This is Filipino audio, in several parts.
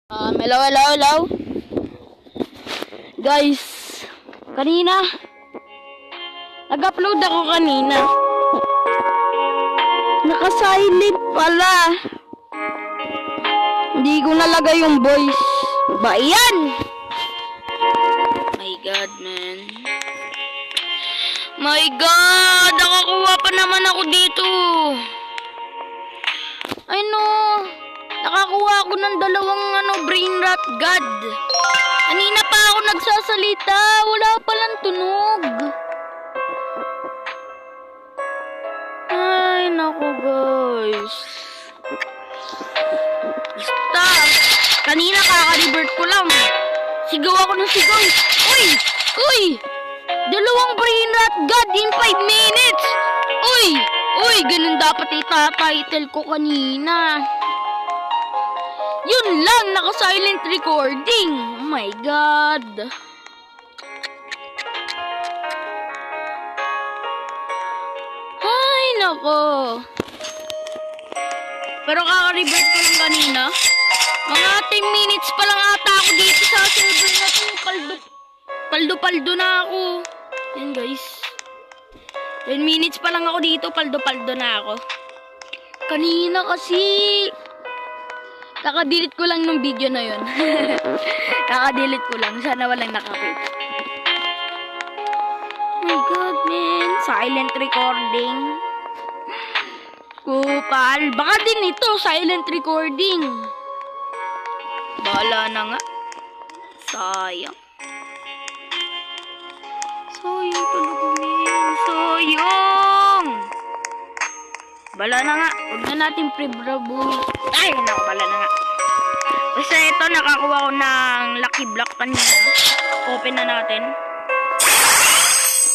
Hello, hello, hello. Guys, kanina, nag-upload ako kanina. Naka-silent pala. Hindi ko nalagay yung voice. Ba yan? My God, man. My God, nakakuha pa naman ako dito. Ay no. Nakakuha ako ng dalawang brain rot god. Kanina pa ako nagsasalita, wala palang tunog. Ay naku guys. Basta, kanina kaka-revert ko lang. Sigaw ako ng sigaw. Uy! Uy! Dalawang brain rot god in 5 minutes! Uy! Uy! Ganun dapat itatitle ko kanina. Yun lang, naka-silent recording. Oh my God. Ay, nako. Pero kaka-revert ko lang kanina. Mga 10 minutes pa lang ata ako dito sa server na to. Paldo-paldo na ako. Yan guys. 10 minutes pa lang ako dito, paldo-paldo na ako. Kanina kasi kaka-delete ko lang nung video na yun. Kaka-delete ko lang. Sana walang nakakita. Oh my God, man. Silent recording. Kupal. Baka din ito, silent recording. Bahala na nga. Sayang. Sayang talaga, man. Sayang. Bala na nga. Huwag na natin pre-brabuhin. Ay, naku, bala na nga. Basta ito, nakakuha ko ng lucky block kanina. Open na natin.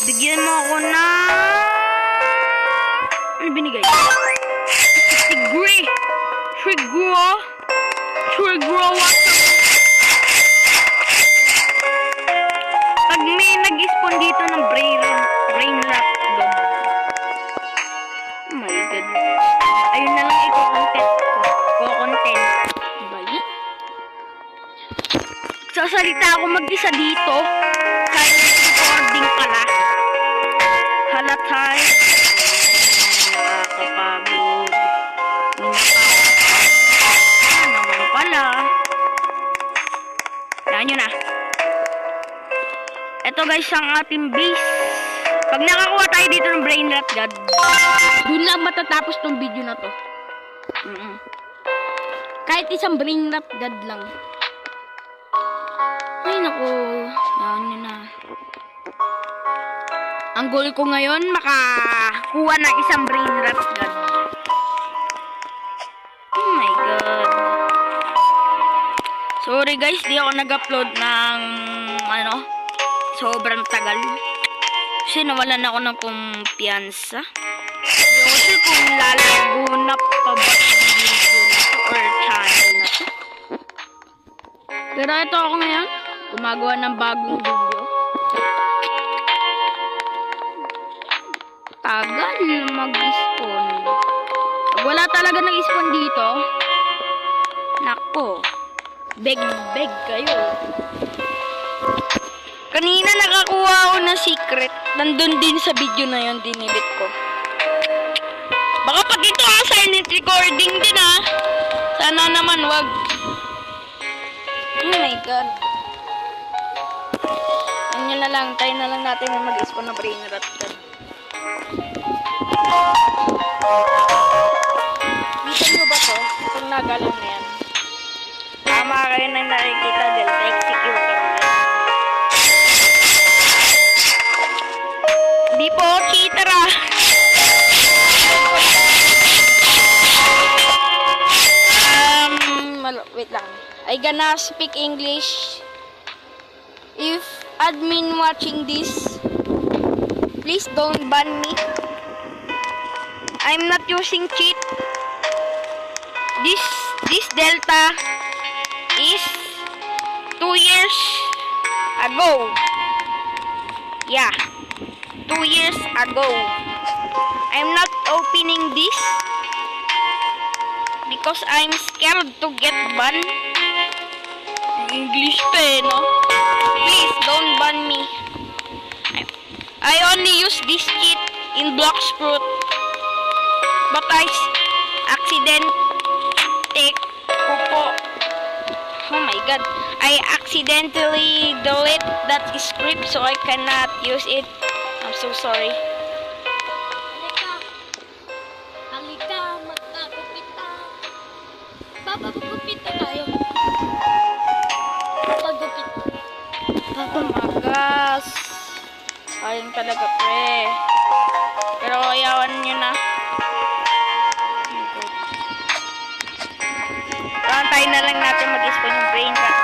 Bigyan mo ako na... Ano binigay? Trigro water. Pag may nag-spawn dito ng brain rot. Oh my God. Ayun na lang i-content ko. Diba yan? Sasalita ako mag-isa dito. Silent recording pala. Halatay. Nakakapagod. Naman pala. Yan yun na. Ito guys ang ating base. Pag nakakuha tayo dito ng brain rot god, dun lang matatapos tong video na to. Kahit isang brain rot god lang. Ay naku, yan yun na. Ang goal ko ngayon, makakuha ng isang brain rot god. Oh my God. Sorry guys, di ako nag-upload ng sobrang tagal. Kasi nawalan ako ng kumpiyansa. Hindi ko sure kung lalago na pa ba yung video na to or channel na to. Pero ito ako ngayon, gumagawa ng bagong video. Tagal mag-spawn. Pag wala talaga nag-spawn dito, nako, beg kayo. Kanina nakakuha ako ng secret. Nandun din sa video na yun, dinilip ko. Baka pag ito silent recording din Sana naman wag. Oh my God. Ano na lang, tayo na lang natin na mag-spawn na brain rot god. Dito nyo ba to? Itong nagalang na yan. Tama kayo na nakikita dahil execute na. Di po, cheater wait lang. I gonna speak English. If admin watching this, please don't ban me. I'm not using cheat. This Delta is 2 years ago. Yeah. 2 years ago. I'm not opening this because I'm scared to get banned. English pa eh, no? Please, don't ban me. I only use this kit in Bloxfruit. But I accident take ko po. Oh my god. I accidentally delete that script so I cannot use it. I'm so sorry. Halika, magkakupit tayo. Papagupit na tayo. Papagupit. Oh my gosh. Ayun talaga, pre. Pero ayawan nyo na. Tayo na lang natin mag-spawn yung brain rot.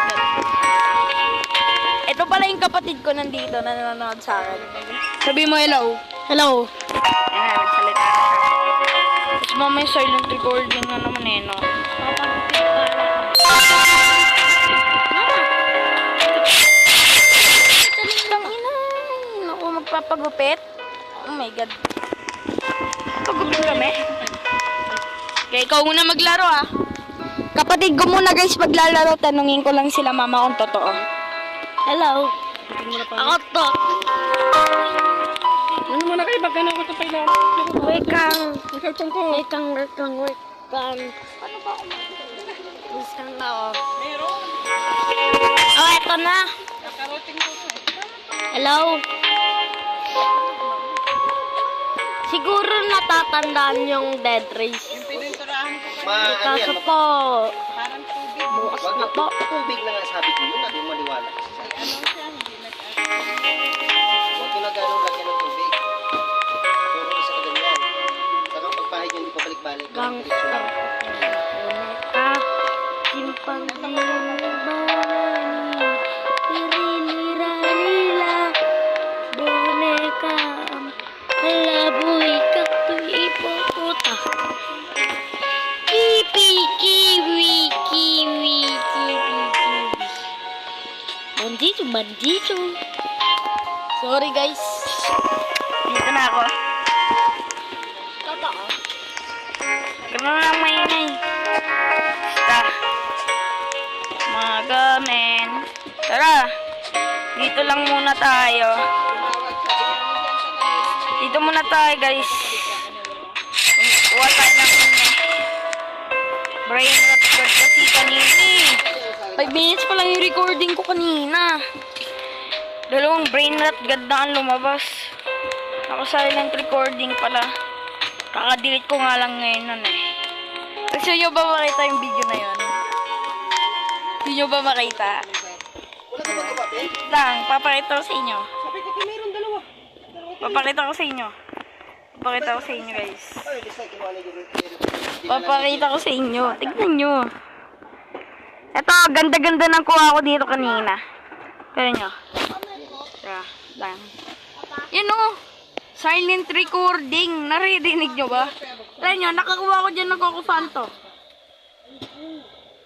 Ito pala yung kapatid ko nandito na nanonood sa akin. Sabi mo hello. Hello. Yan na, nagsalita na siya. Tapos mamaya silent recording na naman eh, no? Papagupit tayo. Ako magpapagupit. Oh my god. Pagupit kami. Okay, ikaw muna maglaro ah. Kapatid ko muna guys paglalaro, tanungin ko lang sila mama kung totoo. Hello. Ako to. Ano muna kayo, bagana ako ito pala. Wait kang. Ang cellphone ko. Wait kang. Ano ba? Wait kang na ako. Meron. Oh, eto na. Kakaroting ko ito. Hello. Siguro natatandaan yung Dead Race. Yung pininturahan ko pa. Kaso po, Parang tubig. bukas na po. Tubig lang ang sabi ko yun, hindi mo maliwala. Ay, ano siya, hindi Huwag ko na gano'ng lagyan ng tubig. Puro isa ka ganyan. Saka pagpahid yun, hindi pa balik-balik. Gang Diretso lang. simpang Irilira-lila boneka Alaboy kaktoy ipoputa Kiwi, kiwi, kiwi, kiwi, kiwi Bandicho Sorry guys. Dito na ako. Totoo. Gano'n lang maingay. Basta. Mga gamen. Tara. Dito lang muna tayo. Dito muna tayo guys. Kuha tayo ng brain rot guard kasi kanina eh. 5 minutes pa lang yung recording ko kanina. Dalawang brain rot guard na ang lumabas. Ako silent recording pala. Kaka-delete ko nga lang ngayon nun eh. Gusto nyo ba makita yung video na yun? Gusto nyo ba makita? Wala ka ba kapatid? Lang, papakita ko sa inyo. Sabi ko, mayroon dalawa. Papakita ko sa inyo. Papakita ko sa inyo guys. Ay, basta kinuha na yung Papakita ko sa inyo. Tignan nyo. Ito, ganda-ganda ng kuha ko dito kanina. Kaya nyo. Tara, lang. Yan o. Silent recording. Naririnig nyo ba? Kaya nyo, nakakuha ko dyan ng Coco Fanto.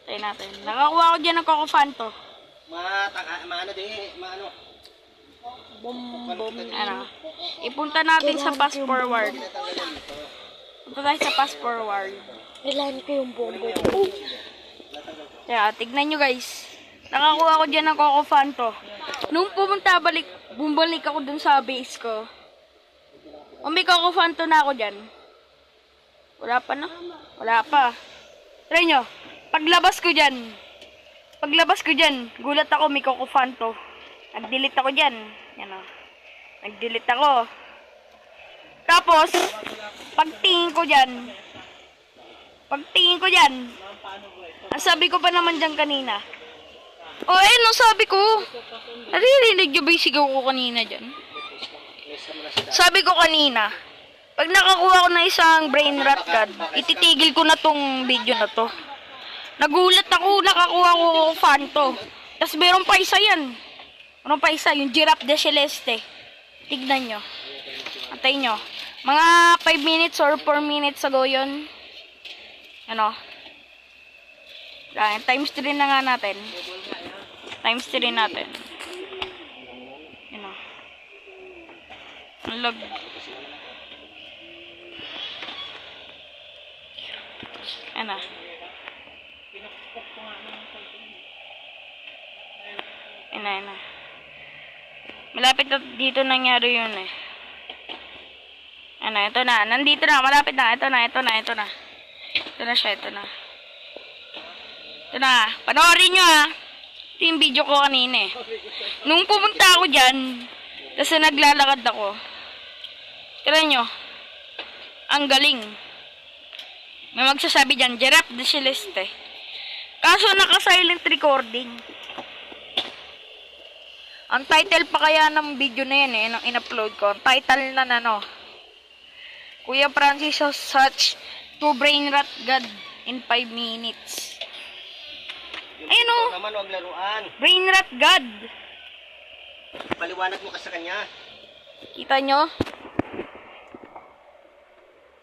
Tayo natin. Nakakuha ko dyan ng Coco Fanto. Maano din, maano. Ano? Ipunta natin sa fast forward. Punta tayo sa fast forward. Kailangan ko yung bombo ko. Kaya, tignan nyo guys. Nakakuha ko dyan ng Coco Fanto. Nung bumalik ako dun sa base ko. May Coco Fanto na ako dyan. Wala pa na. Wala pa. Try nyo. Paglabas ko dyan, gulat ako may Coco Fanto. Nag-delete ako dyan. Yan o. Nag-delete ako. Tapos, pagtingin ko dyan, ang sabi ko pa naman dyan kanina. O, no, sabi ko. Naririnig nyo ba yung sigaw ko kanina dyan? Sabi ko kanina, pag nakakuha ko na isang brain rot card, ititigil ko na tong video na to. Nagulat ako, nakakuha ko Fanto. Tapos meron pa isa yan. Meron pa isa, yung Giraffe de Celeste. Tignan nyo. Antayin nyo. Mga 5 minutes or 4 minutes ago yun. Ano? Times 3 na nga natin. Times 3 natin. Ano? Ang lag. Ano? Yun na, yun na. Malapit na dito nangyari yun eh. Ano, ito na. Nandito na. Malapit na. Ito na. Ito na siya. Ito na. Panoorin nyo ha. Ito yung video ko kanina eh. Nung pumunta ako dyan, tapos naglalakad ako. Tira nyo. Ang galing. May magsasabi dyan, Giraffe de Celeste. Kaso naka-silent recording. Ang title pa kaya ng video na yan eh, nang in-upload ko. Ang title na ano, Kuya Francis has such to brain rot God in 5 minutes. Ayun o, Naman, huwag laruan. brain rot God. Paliwanag mo ka sa kanya. Kita nyo?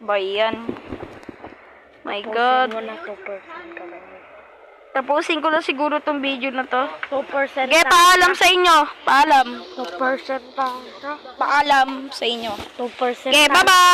Ba yan? My God. Mo na 2% ka lang. Tapusin ko na siguro tong video na to. 2% Okay, paalam sa inyo. Paalam. 2% lang. Paalam sa inyo. 2% Okay, bye-bye.